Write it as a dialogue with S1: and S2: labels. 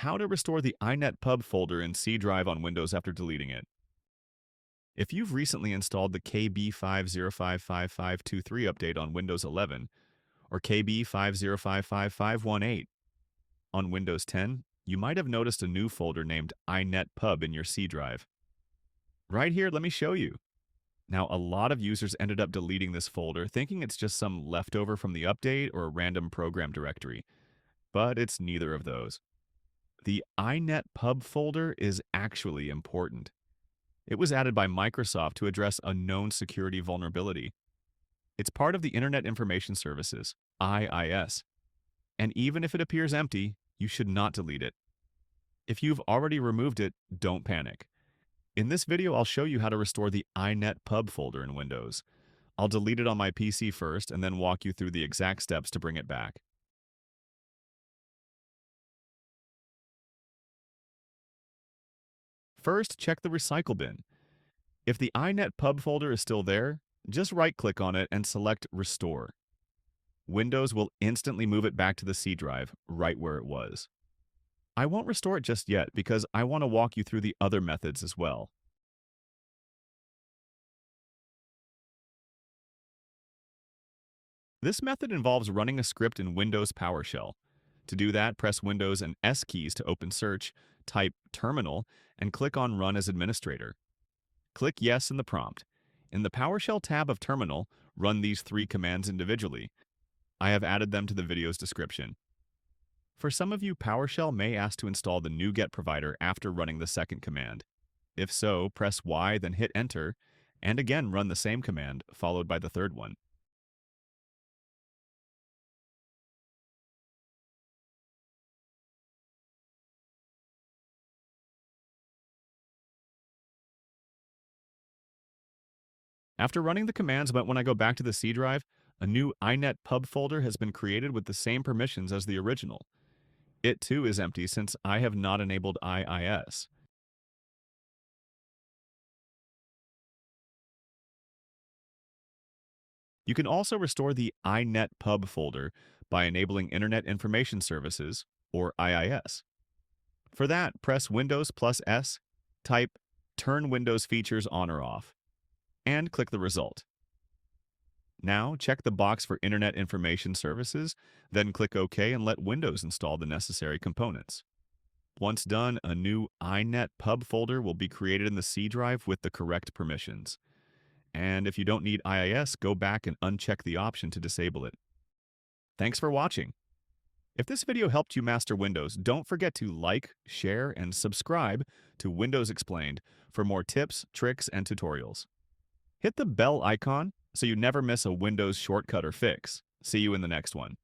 S1: how to restore the inetpub folder in C drive on Windows after deleting it. If you've recently installed the KB50555523 update on Windows 11 or KB50555518 on Windows 10, you might have noticed a new folder named inetpub in your C drive. Right here, let me show you. Now, a lot of users ended up deleting this folder thinking it's just some leftover from the update or a random program directory, but it's neither of those. The inetpub folder is actually important. It was added by Microsoft to address a known security vulnerability. It's part of the Internet Information Services, IIS, and even if it appears empty, you should not delete it. If you've already removed it, don't panic. In this video, I'll show you how to restore the inetpub folder in Windows. I'll delete it on my PC first and then walk you through the exact steps to bring it back. First, check the recycle bin. If the inetpub folder is still there, just right-click on it and select Restore. Windows will instantly move it back to the C drive, right where it was. I won't restore it just yet because I want to walk you through the other methods as well. This method involves running a script in Windows PowerShell. To do that, press Windows and S keys to open search, type Terminal, and click on Run as Administrator. Click Yes in the prompt. In the PowerShell tab of Terminal, run these 3 commands individually. I have added them to the video's description. For some of you, PowerShell may ask to install the NuGet provider after running the second command. If so, press Y, then hit Enter, and again run the same command, followed by the third one. After running the commands, but when I go back to the C drive, a new inetpub folder has been created with the same permissions as the original. It too is empty since I have not enabled IIS. You can also restore the inetpub folder by enabling Internet Information Services, or IIS. For that, press Windows plus S, type Turn Windows Features On or Off, and click the result. Now, check the box for Internet Information Services, then click OK and let Windows install the necessary components. Once done, a new inetpub folder will be created in the C drive with the correct permissions. And if you don't need IIS, go back and uncheck the option to disable it. Thanks for watching. If this video helped you master Windows, don't forget to like, share, and subscribe to Windows Explained for more tips, tricks, and tutorials. Hit the bell icon so you never miss a Windows shortcut or fix. See you in the next one.